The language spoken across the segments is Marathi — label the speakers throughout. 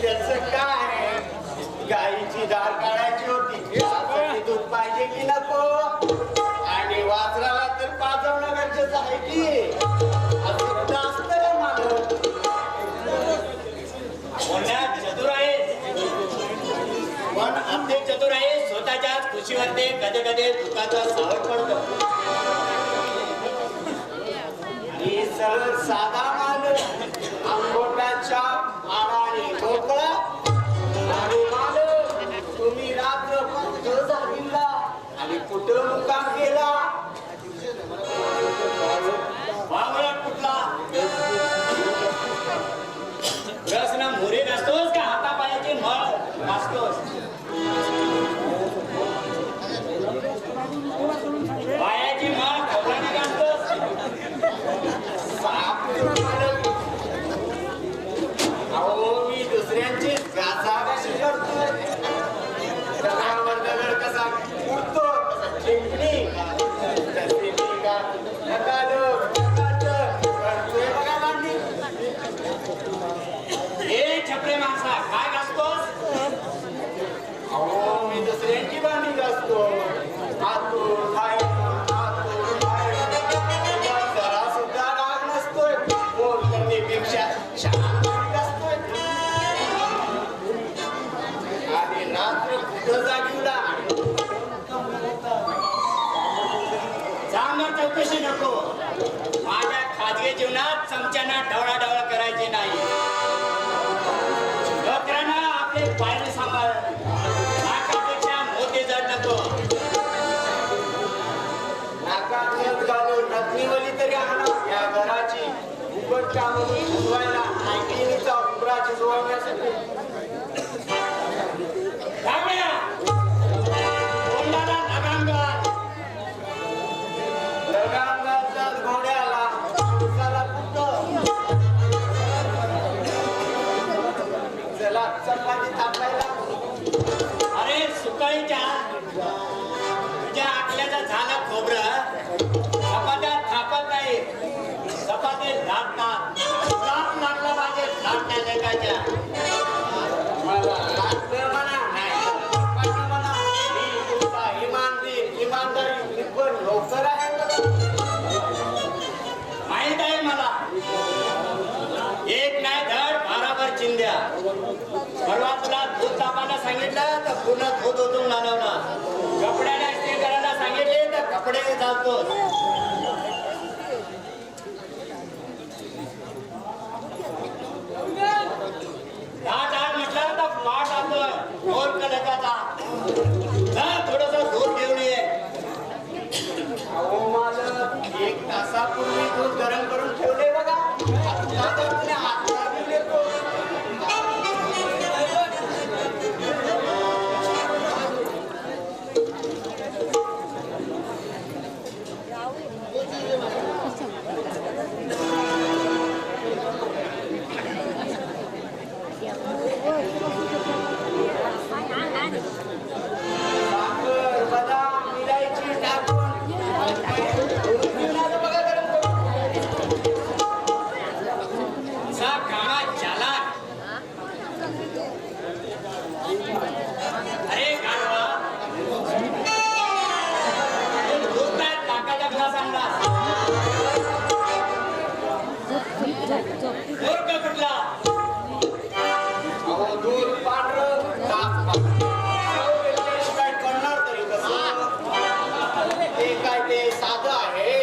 Speaker 1: त्याचं काय, गाईची दार काढायची होती, त्यासाठी दूध पाहिजे की नको, आणि वासराला तर पाजवणं गरजेचं आहे की, असं कुठं असतं का मालक?
Speaker 2: बोलण्यात चतुर आहे, पण आपले चतुर आहे स्वतःच्याच खुशीवर ते कधी कधी दुःखाचा सावट पडतो.
Speaker 1: ही सरळ साधा मालक, अंगोटाच्या आडाने मोकळा, आणि मालक तुम्ही रात्र कुठं झालीला आणि कुठं मुक्काम केला?
Speaker 2: वावळा कुठला रसना मोरे घासतोस का हातापायाची मळ घासतोस? पायाची मळ खोबराने घासतोस?
Speaker 1: अहो मी दुसऱ्यांची घासाघाशी करतोय, दगडावर दगड कसा उडतो तसा चिमणी तशी मी का करतोय बघा मांडी.
Speaker 2: हे छपरे माणसा काय घासतोस?
Speaker 1: अहो मी दुसऱ्यांची भांडी घासतो, हातून जरा सुद्धा राग नसतोय, बोल करण्यापेक्षा शांत असतोय. आणि रात्र कुठं जागीला
Speaker 2: जाणार चौकशी नको. माझ्या खाजगी जीवनात चमच्याना ढवळाढवळ करायची नाही. डोक्यानं आपले पायरी सांभाळ, नाकापेक्षा मोती जड नको.
Speaker 1: नाकात नथ घालून रत्नीवली तरी आणा या घराची उघड कामून उजवायला, ऐकिनीचा उंबराची जोडण्यासाठी.
Speaker 2: धावड्या, तोंडाला लगाम घाल.
Speaker 1: लगाम घालतात घोड्याला, उसाला कुठं? चला चपाती थापायला.
Speaker 2: अरे सुकाळीच्या तुझ्या आटल्याचं झालं खोबरं, चपात्या थापत नाही, चपाती लाटतात. लाट लागला पाहिजे लाटण्या लेकाच्या.
Speaker 1: मला लागतं म्हणा, नाही पण म्हणा, मी तुमचा इमानदारी पण लवकर आहे बघा.
Speaker 2: माहित आहे मला, एक नाही धड भाराभर चिंध्या. परवा तुला दूध तापायला सांगितलं तर पूर्ण दूध ओतून घालवलं. कपड्याला इस्त्री करायला सांगितले तर कपडे घालतोस. डाळ म्हटलं तर पाठ आणतोय गोल कलकाचा. थोडस दूध घेऊन ये.
Speaker 1: अहो मालक, 1 तासापूर्वी दूध गरम करून ठेवले बघा. आता तर तुम्ही हातला दिले तो. साखर, बदाम, इलायची टाकून दूध घेऊन आलो बघा गरम करून.
Speaker 2: असा कामात चालाक. अरे गाढवा, तू दूध काय ताकाचा ग्लास आणला? मूर्ख कुठला?
Speaker 1: अहो दूध पांढरं, ताक पांढरं. चव वेगळी काय करणार तरी कसं? ते काय ते साधं आहे.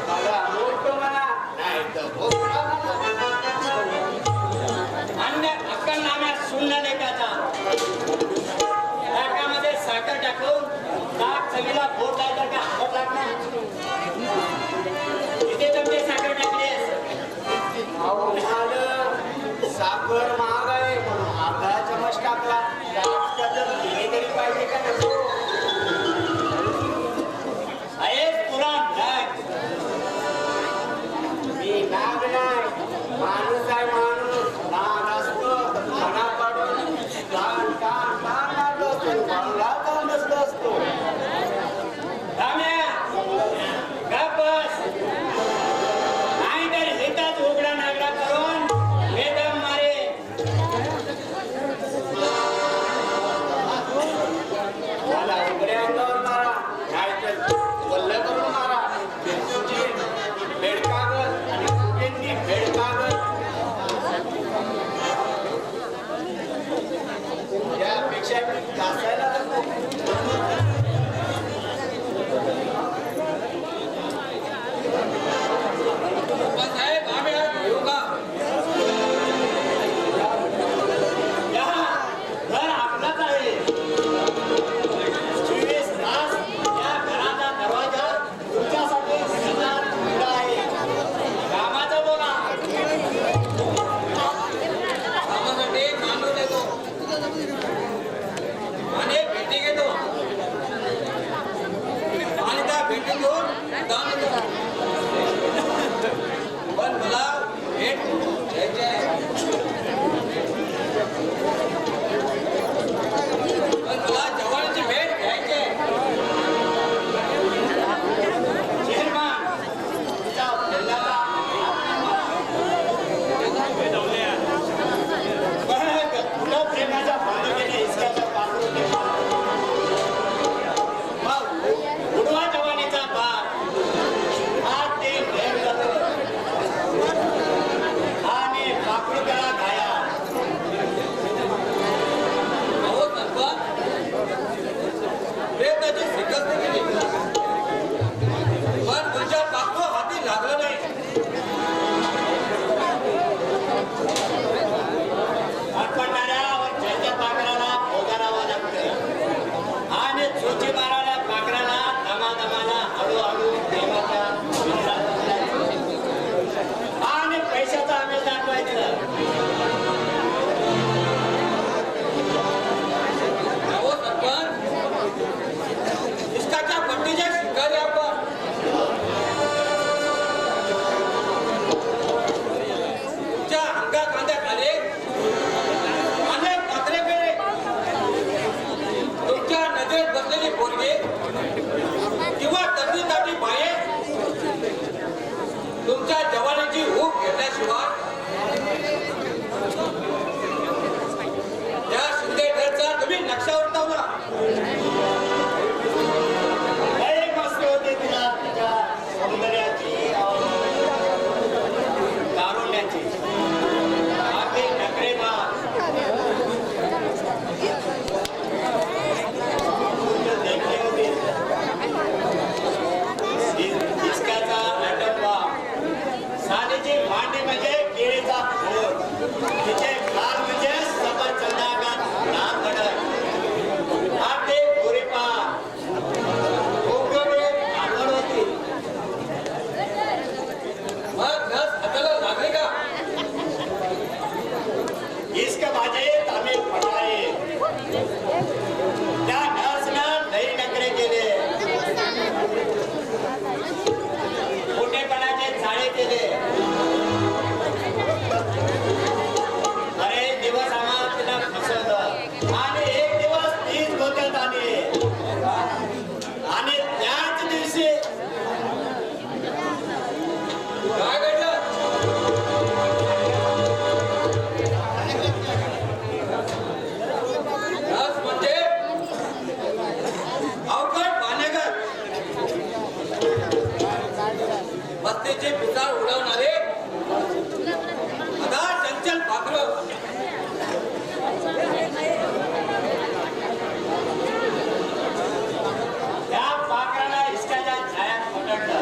Speaker 1: मला मूर्ख म्हणा, नाही तर भोपळा म्हणा.
Speaker 2: अन्य अक्कलनाम्यात शून्य लेखाचा. ताकामध्ये साखर टाकून ताक चवीला बोट लावलं का आंबट लागणार? इथे तुमची साखर टाकलीस.
Speaker 1: अहो मालक, साखर महाग आहे म्हणून अर्धा चमच टाकला. त्यात कदर केली तरी पाहिजे का नको?
Speaker 2: आहेस तुला नाग.
Speaker 1: मी नाग नाही, माणूस आहे माणूस. नाग असतो मना पाडून कान कान कान लागलो असतो, मला कान नसलो असतो.
Speaker 2: राम्या, गप बस. नाहीतर हिताच उघडा नागडा
Speaker 1: ती भेट कागद यापेक्षा मी घासायला नको.
Speaker 3: साहेब आम्ही येऊ का?
Speaker 1: या, घर आपलाच आहे. 24 तास या घराचा दरवाजा तुमच्यासाठी सदा खुला आहे. कामाचं बोला.
Speaker 3: कामासाठी मानव देतो आणि भेटी घेतो आणि त्या भेटीतून दान देतो. पण मला भेट घ्यायची आहे. पण मला जवळची भेट घ्यायची आहे.
Speaker 1: चेअरमन, तुमच्या बघ, तुला प्रेमाच्या बंदुकीने हिसक्याच्या पाखरूने मग उडवा जवानीचा पार हा ते ढेर जातो आणि पाखरू करा घाया.
Speaker 3: अहो सरपंच, प्रयत्नाची शिकस्त केली पण तुमच्या पाखरू हाती लागलं नाही.
Speaker 1: अडपडणाऱ्या वरच्या पाखराला भोगारावा लागतं आणि चोची मारणाऱ्या पाखराला दमादमाला हळूहळू प्रेमाच्या विश्रांत करायचं. आणि पैशाचं आम्ही दाखवायचं.
Speaker 3: अहो सरपंच, इष्टाच्या पट्टीच्या शिकारी आपण तुमच्या अंगा खांद्याखाली अनेक पात्रे केले. तुमच्या नजरेत बसलेली पोरगी किंवा तंदीताटी बाये तुमच्या जवानीची हूक घेतल्याशिवाय त्या शिंदेगडचा तुम्ही नक्षा उठवला.
Speaker 1: लय मस्त होते तिला तिच्या सौंदर्याची तारुण्याची आपली नखरेबाज देखणे होते. हिसक्याचा अटप्पा सालीची मांडी म्हणजे केळीचा फोड, तिचे गाल म्हणजे सफरचंदागत लाल भडक. आपले गोरेपान कोकणेत आवड होती.
Speaker 3: मग नस हाताला लागले का?
Speaker 1: इश्क माझे तामिळ पटाळे त्या नर्सनं लई नखरे केले, खोटेपणाचे चाळे केले. अरे दिवस आम्हाला तिला फसवलं आणि एक दिवस तीच गोत्यात आली आणि त्याच दिवशी
Speaker 3: काय घडलं? नस म्हणजे अवघड पाण्यागत बस्तीची पिसाळ उडवणारे अदा चंचल पाखरं.
Speaker 1: त्या पाखराला इश्काच्या छायात पकडलं.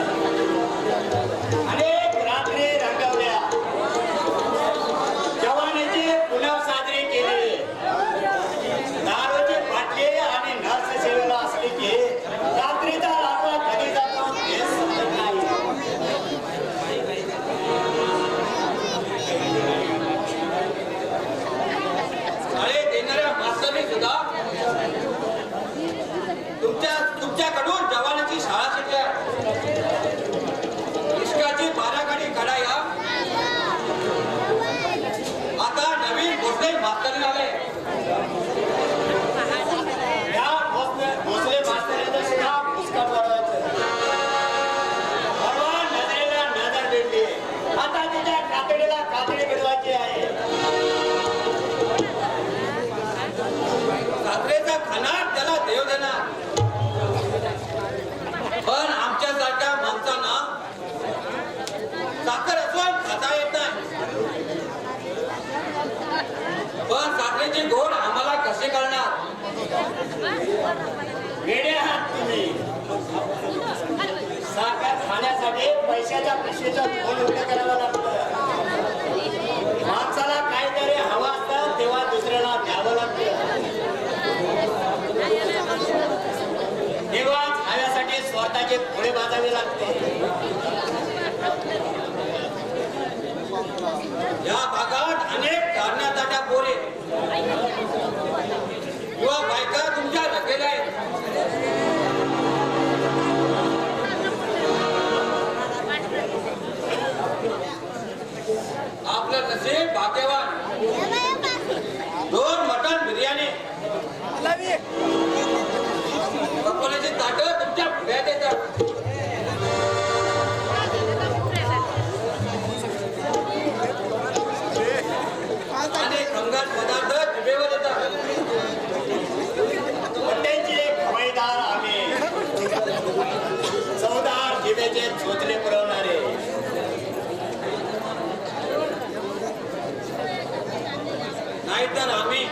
Speaker 1: अनेक रात्री रंगवल्या, जवानीची पुनव साजरी केली. दारूची बाटली आणि नर्स सेवेला असली की रात्रीचा रात्र कधी जातो हे समजत नाही.
Speaker 3: शाळे देणाऱ्या मास्तरनी सुद्धा तुमच्याकडून जवानाची शाळा शिकल्या. इश्काची बाराखडी काढाया आता नवीन भोसले मास्तर आले.
Speaker 1: या भोसले मास्तराचं सुद्धा पुस्तक वाढवायचं. परवा नजरेला नजर भेटली, आता तिच्या कातडीला कातडी भिडवायची आहे.
Speaker 3: साखरेचा खाणार त्याला देव देणार. पण आमच्यासारख्या माणसांना साखर असो खाता पाण्याचे गोड आम्हाला कसे कळणार?
Speaker 2: वेडे आहात तुम्ही. साखर खाण्यासाठी पैशाच्या पिशवीचा फोन उलट करावा लागतं. माणसाला काहीतरी हवं असतं तेव्हा दुसऱ्याला द्यावं लागतं. तेव्हाच हव्यासाठी स्वतःचे पुढे बाजावे लागते.
Speaker 3: या भागात अनेक कारणाच्या पोरे किंवा बायका तुमच्या रखेल्या आहेत. आपलं नशीब भाग्यवान. 2 मटण बिर्याणी कपड्याची ताटं तुमच्या पुढ्यात येतात. आणि खंगात पदार्थ जिभेवर येतात.
Speaker 2: हॉटेलचे खवैदार आम्ही, चवदार जिभेचे चोचले पुरवणारे.
Speaker 3: नाहीतर आम्ही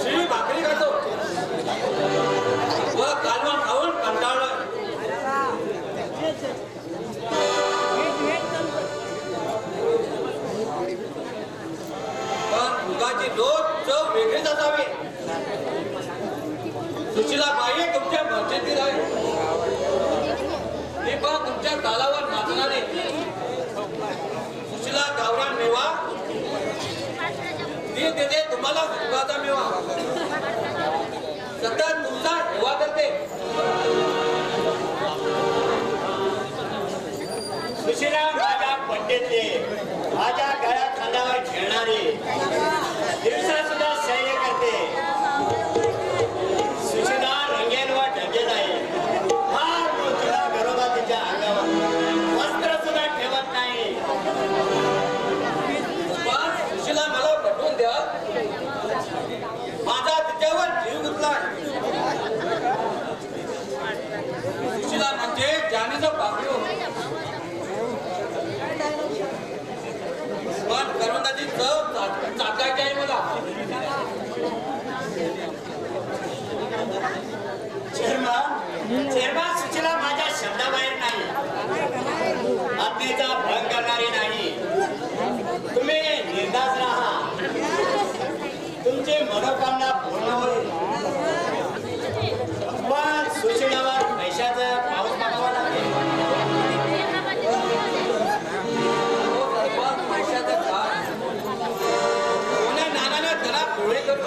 Speaker 3: शिळी भाकरी खातो व कालवण खाऊन कंटाळलोय. पण मुगाची रोज चव वेगळीच असावी. सुशीलाबाई तुमच्या मर्जीतील आहे. ती पण तुमच्या तालावर नाचणारे. सुशीला गावरान मेवा ती देते तुम्हाला सुखाचा मेवा. सतत तुमचा हेवा करते.
Speaker 2: सुशिला माझ्या पट्टेतले, माझ्या गळ्यात खांद्यावर खेळणारी, दिवसा सुद्धा सह्य करते. सुशिला रंगेल व ढंगेल आहे. फार मोठीला गरोबा तिच्या अंगावर, वस्त्र सुद्धा ठेवत नाही.
Speaker 3: पण सुशीला मला पटवून द्या. माझा तिच्यावर जीव गुंतलाय. सुशीला म्हणजे जानीचं पाखरू. पण करवंदाची चव चाकायची आहे मला.
Speaker 2: चेरमा सुशीला माझ्या शब्दाबाहेर नाही. आज्ञेचा भंग करणारी नाही. तुम्ही निर्धास्त राहा. तुमचे मनोकामना पूर्ण होईल. पण सुशिलावर पैशाचं पाऊस पडावा लागेल.
Speaker 3: तो सर्वात पैशाचं झाड. कोण्या नानाने त्याला डोळे करून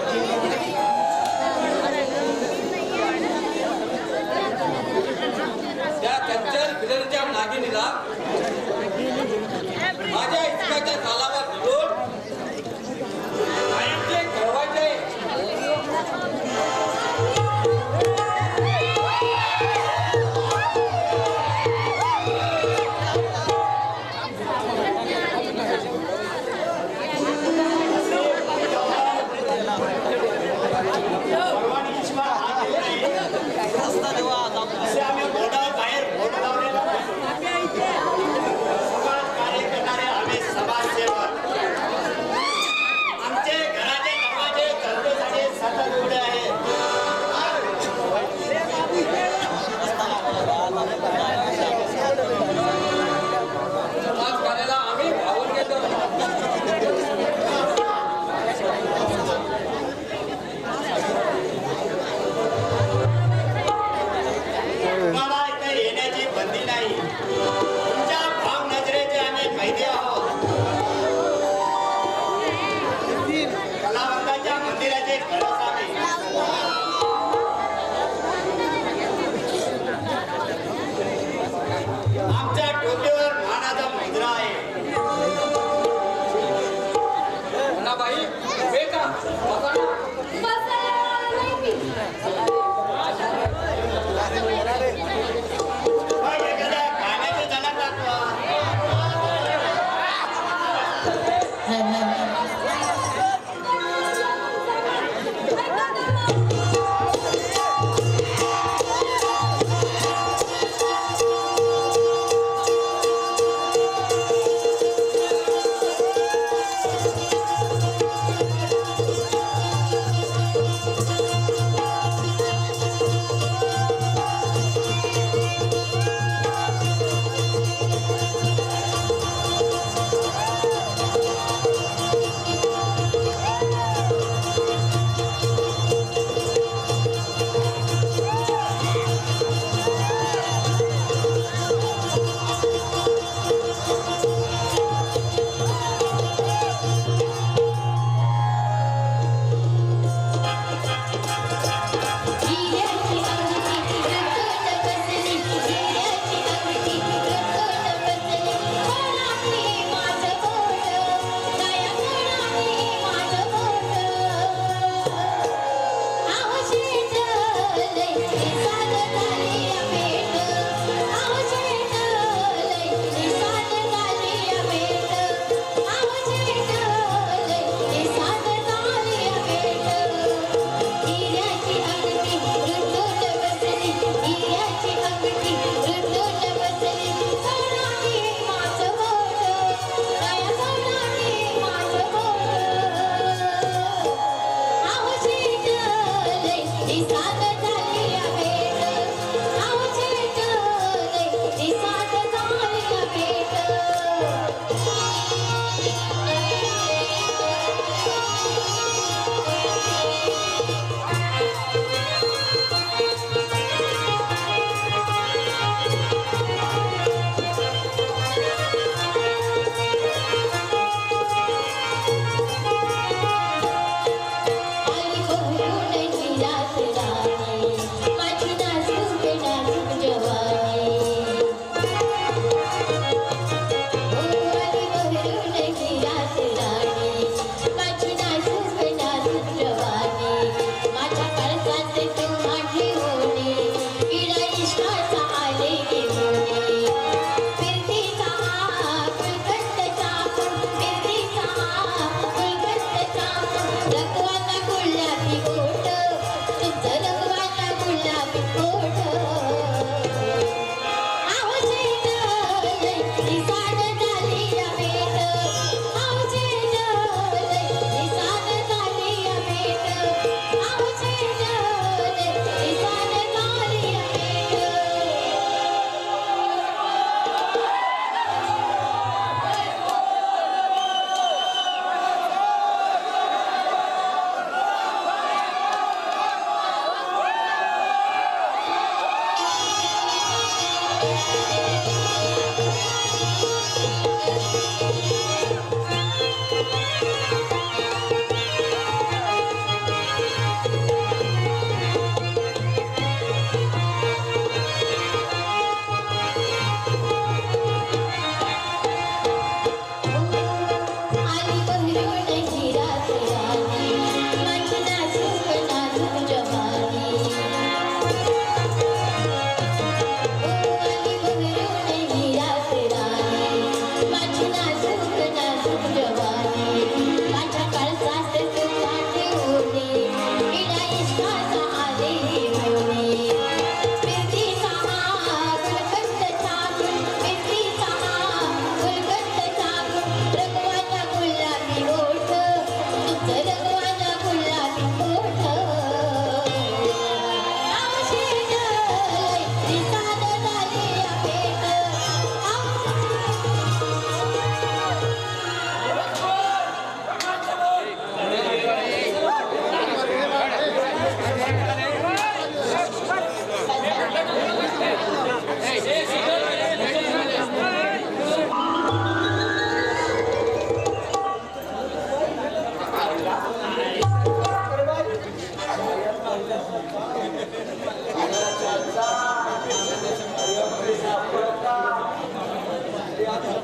Speaker 3: त्या चंचल बिलरच्या नागिनीला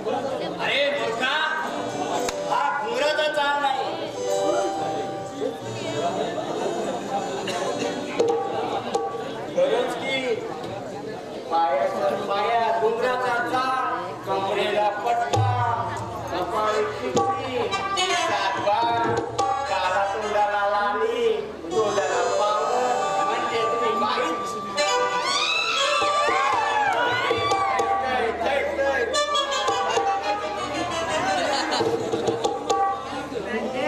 Speaker 2: अरे मूर्खा, हा घुंगराचा चाळ नाही.
Speaker 1: खरंच की पाया डोंगराचा चाळ, कमरेला पट्टा, कपाळी खिचडी, सातबार, काला तोंडाला लाली, डोळ्याला पावडर, म्हणजे तुम्ही बाईच.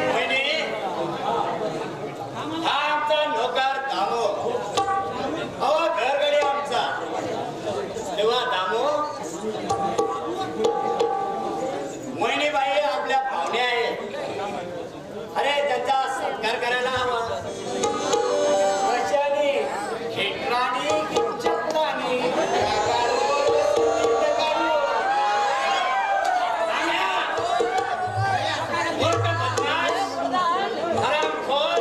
Speaker 2: वहिनी, हा आमचा नोकर दामो. अहो घरगडी आमचा. तेव्हा दामो, मोहिनीबाई आपल्या पाहुण्या आहेत. अरे त्यांचा सत्कार करायला हवा.
Speaker 1: कशाने? खेटराने की चपलाने?
Speaker 2: मूर्ख बदमाश, हरामखोर,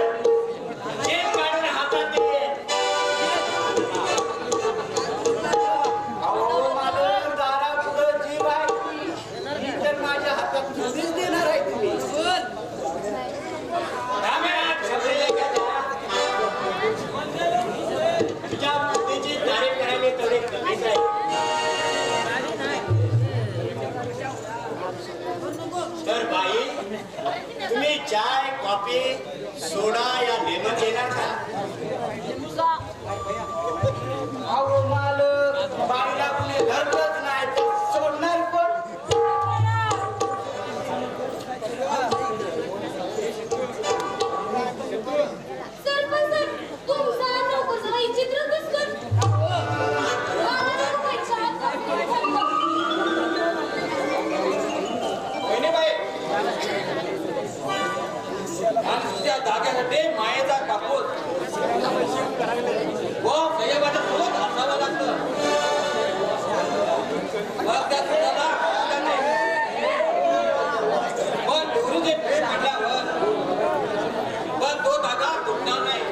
Speaker 2: जेल काढून हातात दे.
Speaker 1: अहो मालक, दारापुढं जीव आहे की? ही तर माझ्या हातात थोडीच देणार आहे तुम्ही.
Speaker 2: तुझ्या बुद्धीची तारीफ करायला थोडी कमीच आहे. तर बाई, तुम्ही चाय, कॉफी, सोडा या लेमन देणार का?
Speaker 1: अहो मालक, बाईला कुणी धरलंच नाही तर सोडणार कोण?
Speaker 3: वहिनीबाई, माणसाच्या जाग्यासाठी मायेचा कापूस व सय्यमाच्या सोबत असावं लागतं. मग त्या सुद्धा फायदा नाही. पण डोरीचे पेट म्हटल्यावर पण तो धागा तुटणार नाही,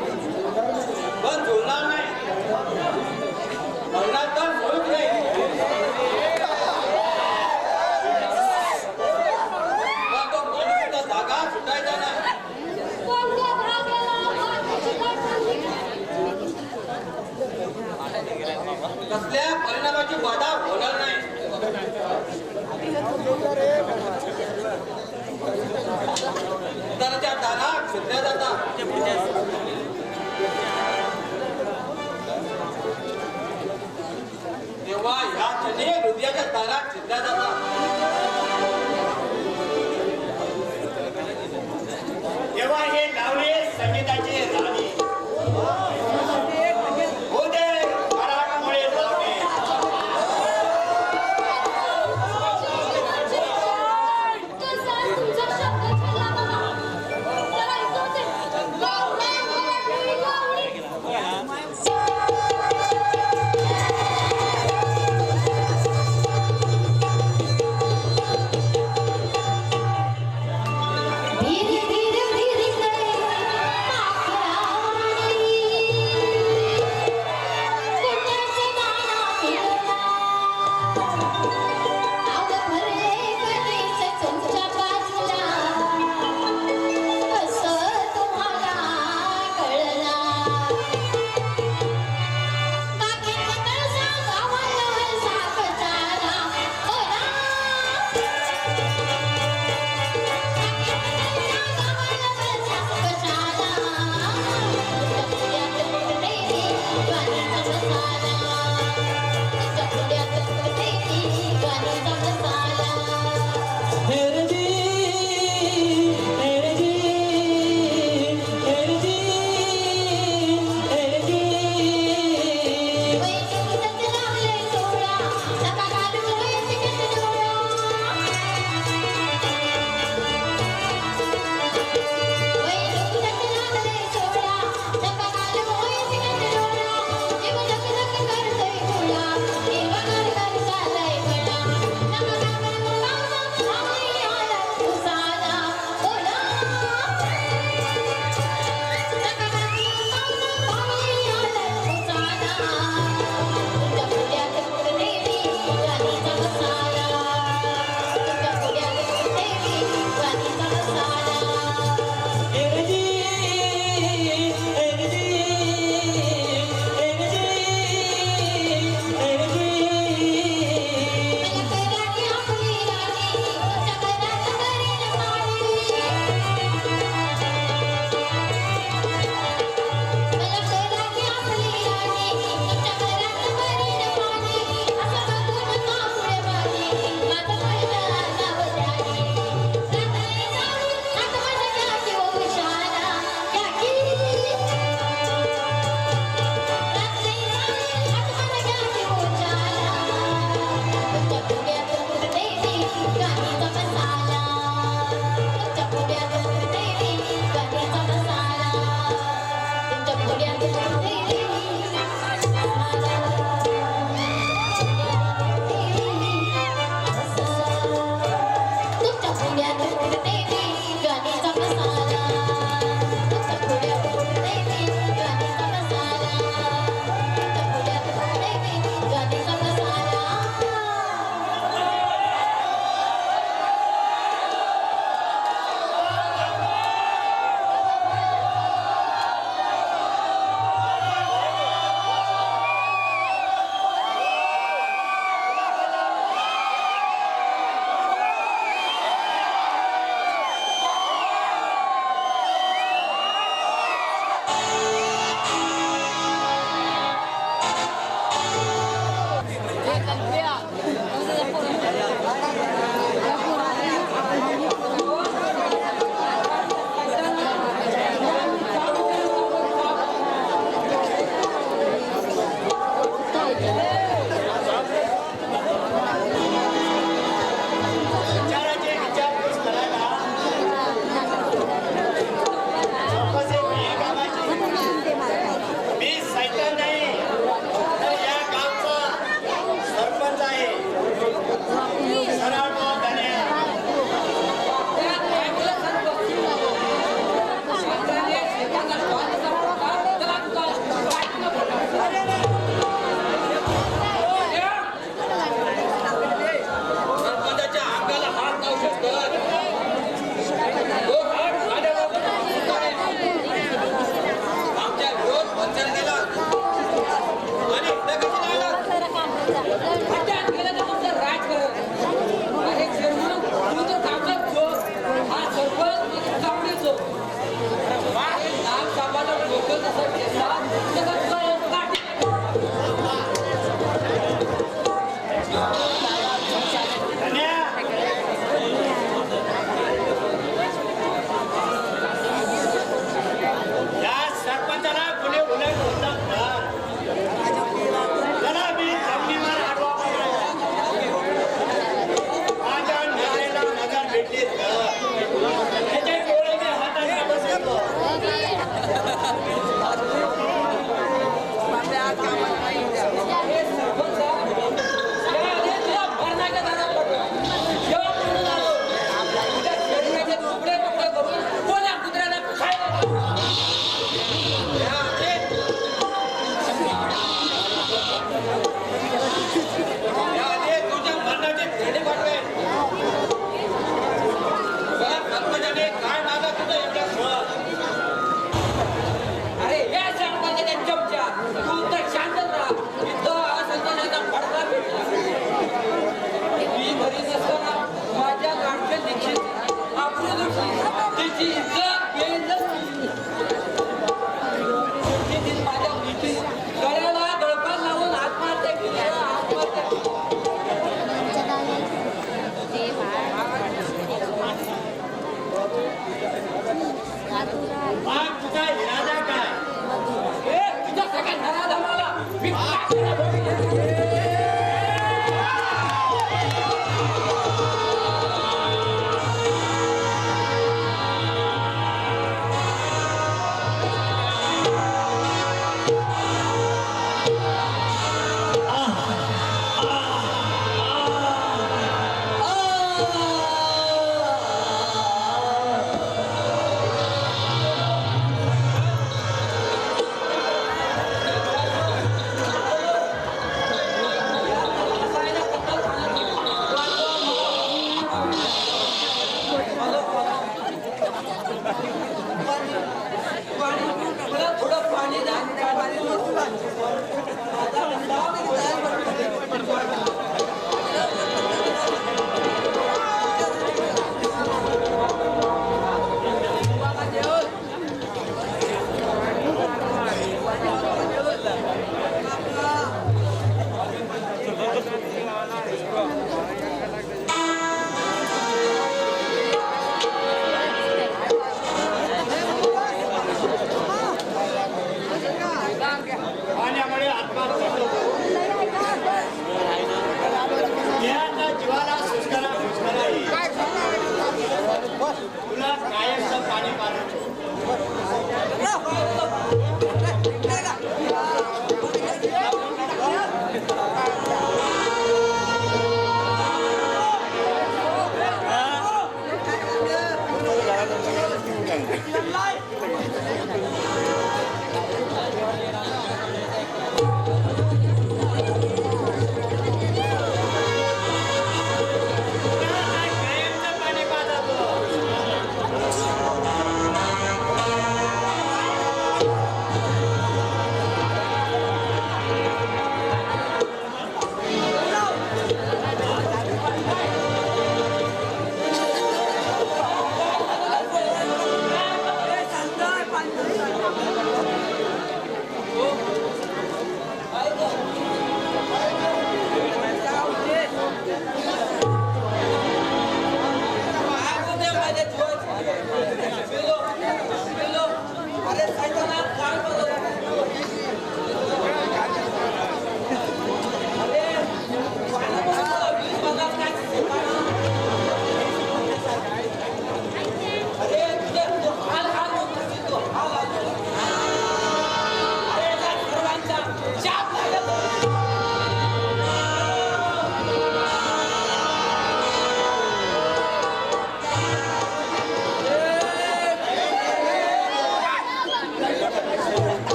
Speaker 3: पण जुळणार नाही. म्हणणार तर मुळीच नाही. पण तो माणसाचा धागा सुटायचा नाही. कसल्या परिणामाची बाधा होणार नाही. उदराच्या दारात छिद्र जातात. तेव्हा या क्षणी हृदयाच्या दारात छिद्र जातात.
Speaker 2: तेव्हा हे लावले संगीताचे राणे. होते मराठमोळे लावणे.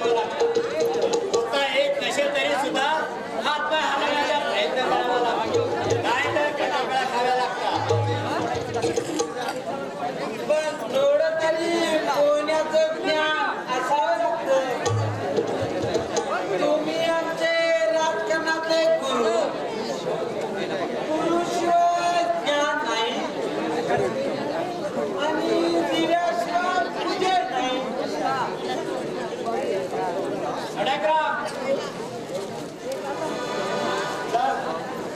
Speaker 2: करावा लागतं. फक्त एक नसेल तरी सुद्धा हातपाय हलवण्याचा प्रयत्न करावा लागतो. नाही तर कटाकळा खाव्या लागतात.
Speaker 3: पण थोडं तरी पोहण्याचं ज्ञान असावं लागतं. तुम्ही आमचे राजकारणातले गुरु, गुरुशिवाय ज्ञान नाही आणि दिव्याशिवाय पूजे नाही.
Speaker 2: अडकराम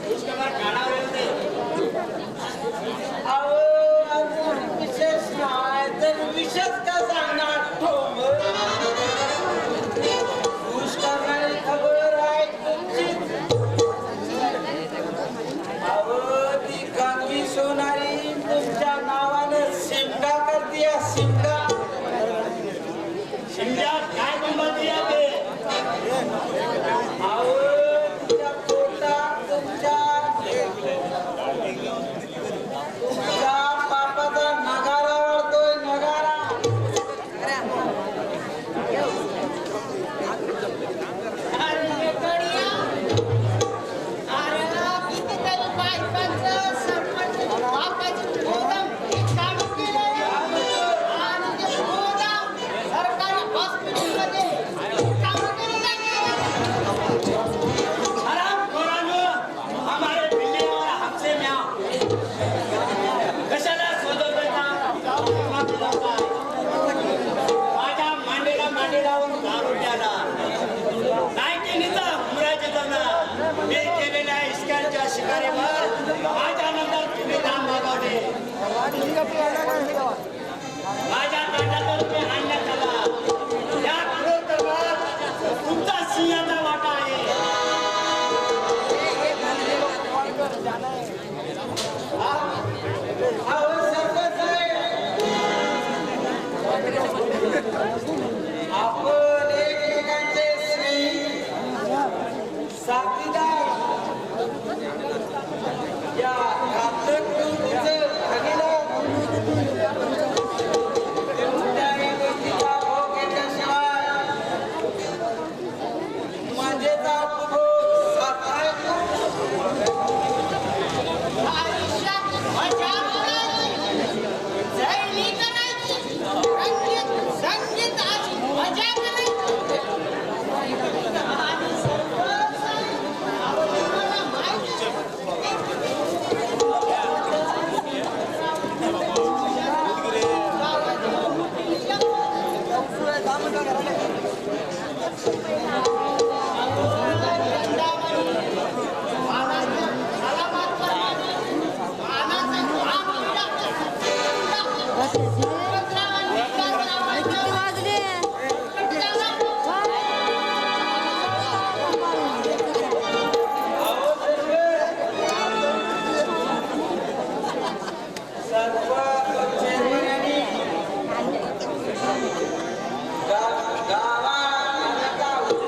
Speaker 2: पुष्कळ कानावर येऊ दे.
Speaker 3: अहो, अजून विशेष नाही तर विशेष का सांगणार ठोंब. खुश करणारी खबर आहे तुमचीच. अहो, ती कांगी सोनारी तुमच्या नावानं शिमगा करते, शिमगा.
Speaker 2: शिमग्यात काय गंमत आहे?
Speaker 3: अहो, तुमच्या पोटात तुमच्या पापाचा नगारा वाढतोय, नगारा.
Speaker 2: हरामखोरांनो, हमारे पिल्ले और हमसे म्याव. कशाला शोधतोय का? माझ्या मांडीला मांडी लावून दारू प्याला. नाही केलीचा हुमराचे जमना. मी केलेल्या इश्कांच्या शिकारीवर माझ्यानंतर तुम्ही दाम मागवले. माझ्या ताटातून तुम्ही आणण्यात आला. या क्रूरतेवर तुमचा सिंहाचा वाटा आहे.
Speaker 3: अहो, सरपंच साहेब, आपण एकमेकांचे स्नेही, साथीदार, या घातक कृतीचं भागीदार. कोणत्याही गोष्टीचा भोग घेतल्याशिवाय मजेचा उपभोग साधता येत नाही. गावात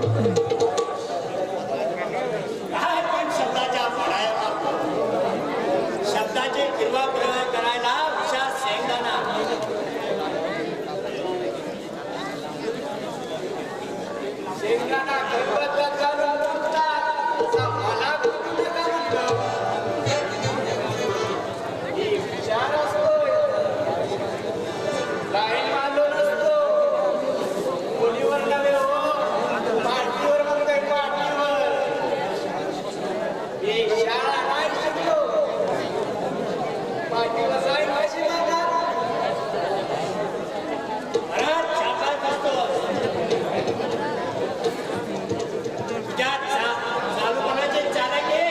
Speaker 2: काय पण शब्दाच्या पडाया मारतो. शब्दाचे किंवा प्रयोग करायला हुशार शेंगदाणा.
Speaker 1: शेंगदाणा खरबत घालून कुटतात, असा मला कुटू नका म्हटलं. ही विचार असतो, लाईन मारलो नसतो. मुलीवर नव्हे हो, पाठीवर म्हणतोय, पाठीवर. ही शाळा नाही शिकलो, पाठीवर जाईन कशी म्हणणार.
Speaker 2: बराच छापा करतो. तुझ्या चालूपणाचे चालक आहे.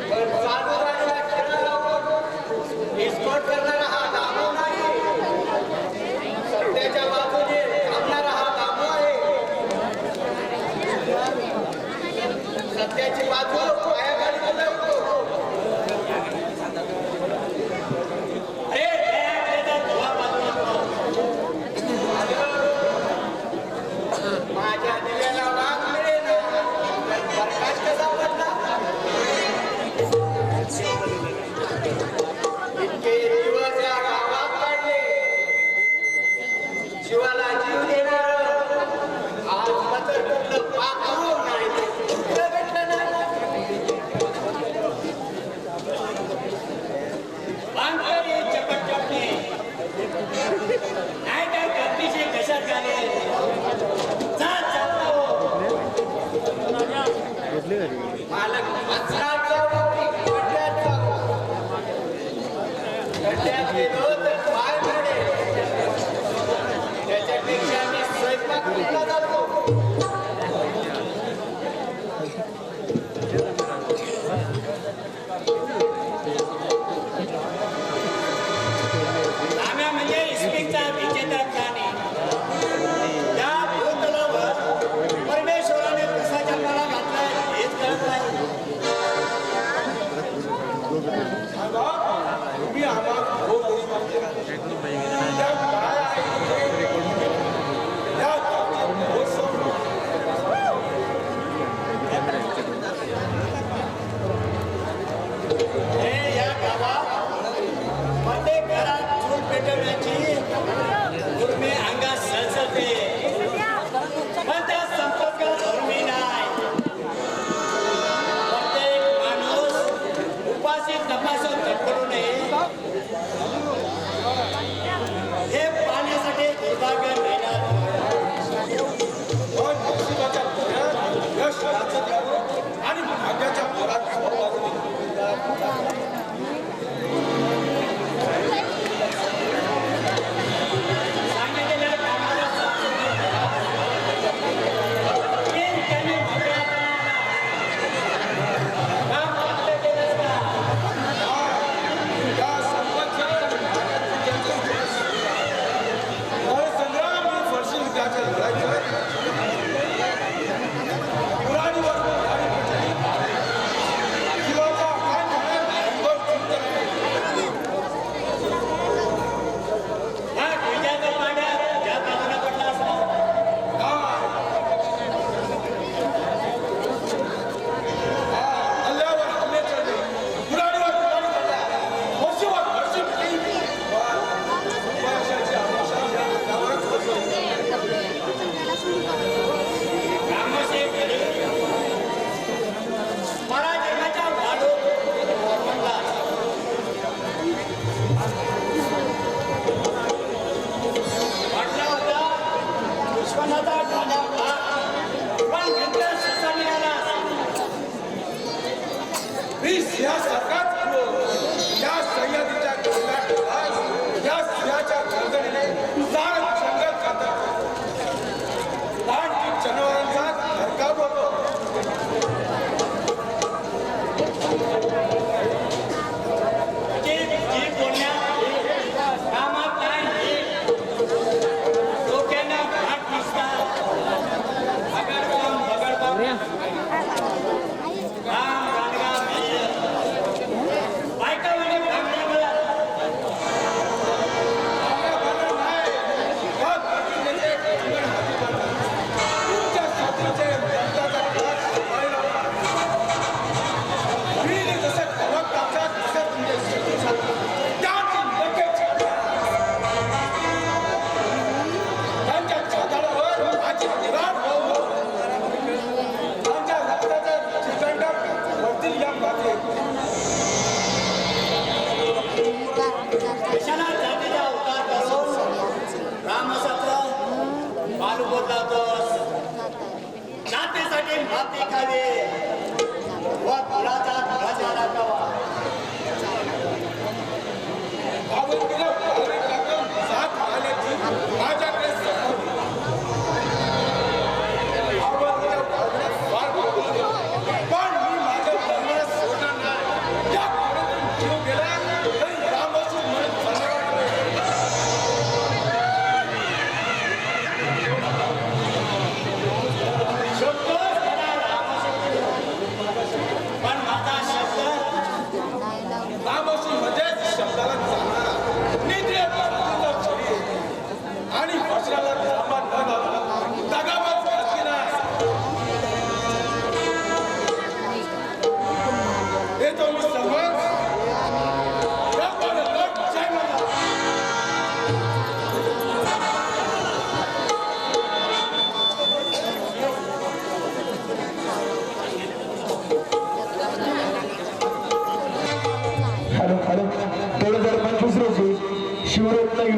Speaker 1: पण चालू राहिला खेळाला विस्फोट करणारा हा दामो नाही. सत्याच्या बाजूने थांबणारा हा दामो आहे. सत्याची बाजू पायाखाली बदलतो.
Speaker 2: अरे खेळाचा धुवा बाजूला.
Speaker 1: माझ्या दिव्याला वाघ मिळेना, तर प्रकाश कसा पडला. इतके दिवस या गावात काढले, शिवाला जीव देणार. आज मात्र कुठलं पाखरू नाही, कुठलं भेटलं नाही.
Speaker 2: बांधकरी चपटचपटे. नाही तर गर्दीचे कशात झाले. जा चालला हो.
Speaker 1: मालक वाचनात जावं की खड्ड्यात जावं. खड्ड्यात गेलो तर पाय पडेल. त्याच्यापेक्षा मी स्वयंपाकघराला जातो.
Speaker 2: राम्या म्हणजे इस्पिकचा विजेता प्राणी. त्या भूतलावर परमेश्वराने कसा जन्माला घातलाय हेच कळत नाही.
Speaker 1: तुम्ही आम्हाला हो बोलू नका. त्या काय आहे? त्या हो समजू.
Speaker 2: हे या गावात प्रत्येक घरात चूल पेटवण्याची उर्मी अंगात सळसळते. पण त्या संपर्कात उर्मी नाही. प्रत्येक माणूस उपाशी तपासून धडपडू नये हे पाहण्यासाठी दुर्भाग्य मिळणार.
Speaker 1: पण नशिबाच्या पोरात यश राहतं द्यावं आणि भाग्याच्या पोरात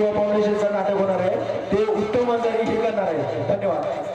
Speaker 4: युवा फाउंडेशनचं नाटक होणार आहे ते उत्तम मंडळी हे करणार आहे. धन्यवाद.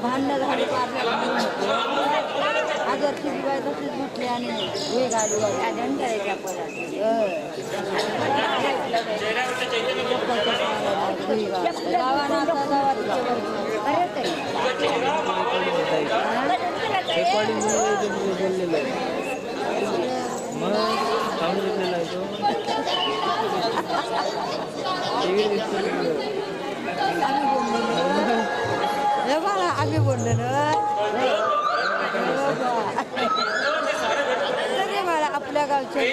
Speaker 5: भांडण झाली आजरची दिवाळी तशीच म्हटली आणि हे गाडी आजन करायच्या आम्ही बोललो ना मला आपल्या गावचे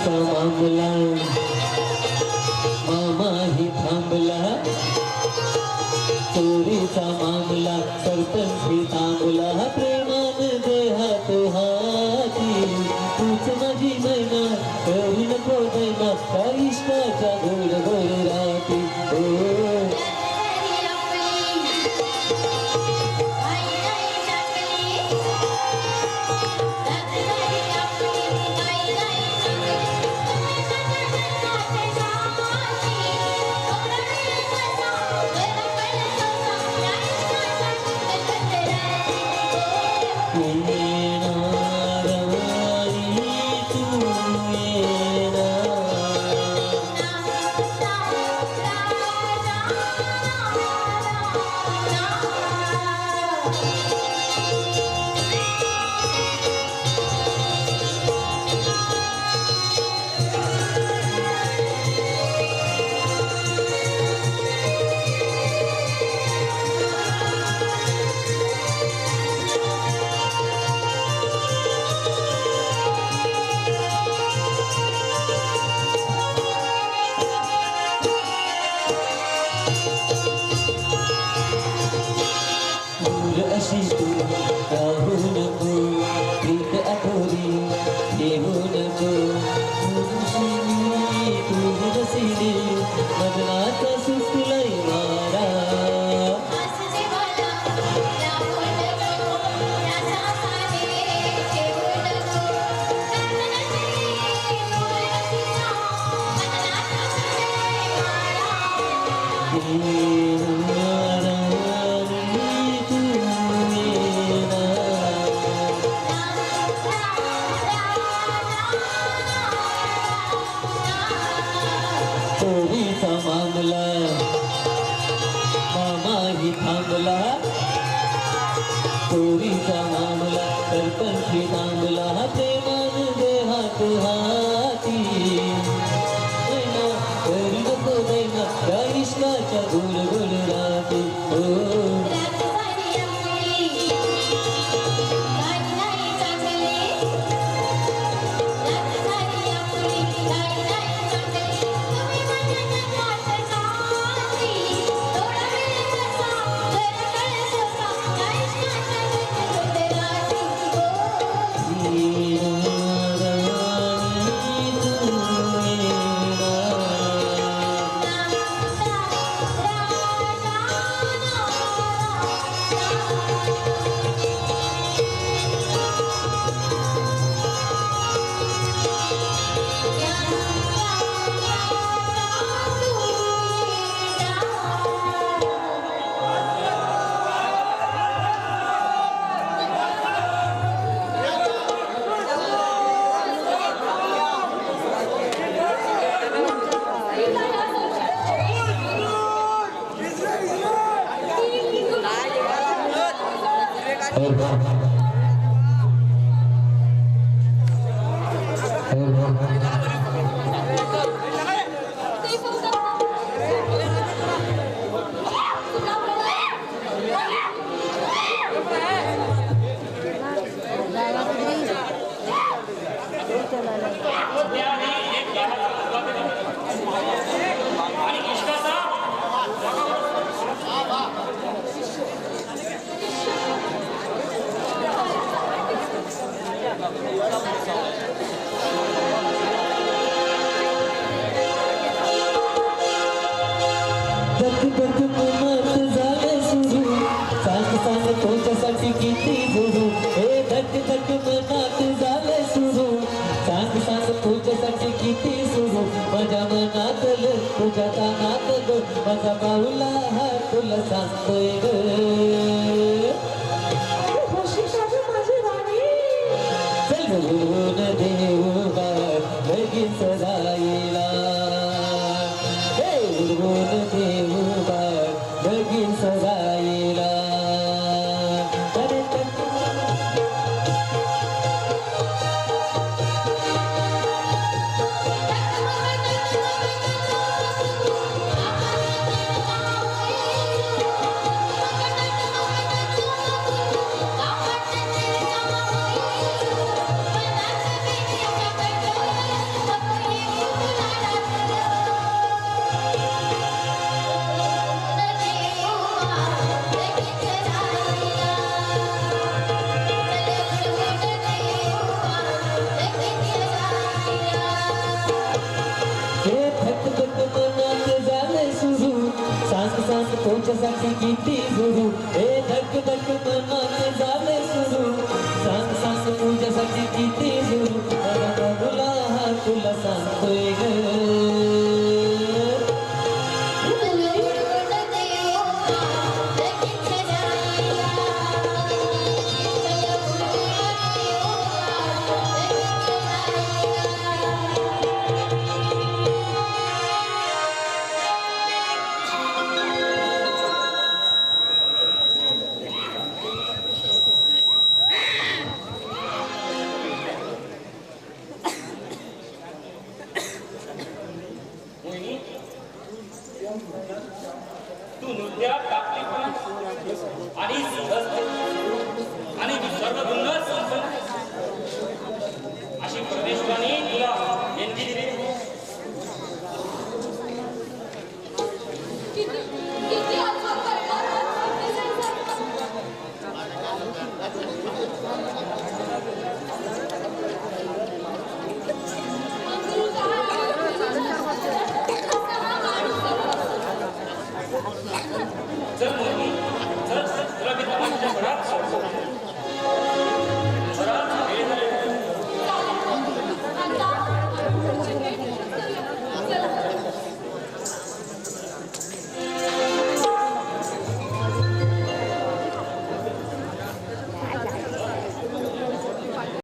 Speaker 6: चोरीचा मामला मामा ही थांबला चोरीचा मामला सरपंच ही थांबला प्रेमान देहात हाती तूच माझी मैना करू नको दैना त्या इष्टाच्या गोड गोड राती अशी तू राहू नको प्रीत आठवली येऊ नको तू रसिली मदनाचा सुटलाई मारा चोरीचा मामला मामा ही थांबला चोरीचा मामला सरपंच थांबला प्रेमान देहात हाती मैना करू नको दैना त्या इष्टाच्या गोड गोड राती तुझ्यासाठी किती गुरु हे धक धक मनात झाले सुरू सांग सांग तुझ्यासाठी किती सुरू माझ्या मनातलं तुझ्या कानात ग माझा बाहुला हा तुला सांगतोय ग चल बोलून देऊबा लगीच राहिला हे बोलून देऊबा लगीच राहिला तुझ्यासाठी किती सुरू हे धक धक मनात झाले सुरू सांग सांग तुझ्यासाठी किती सुरू तुला सांगतोय ग
Speaker 7: तू नृत्यात टाकलीपणा आणि सहजते आणि तू सर्व गुण संपन्न अशी परमेश्वराने तुला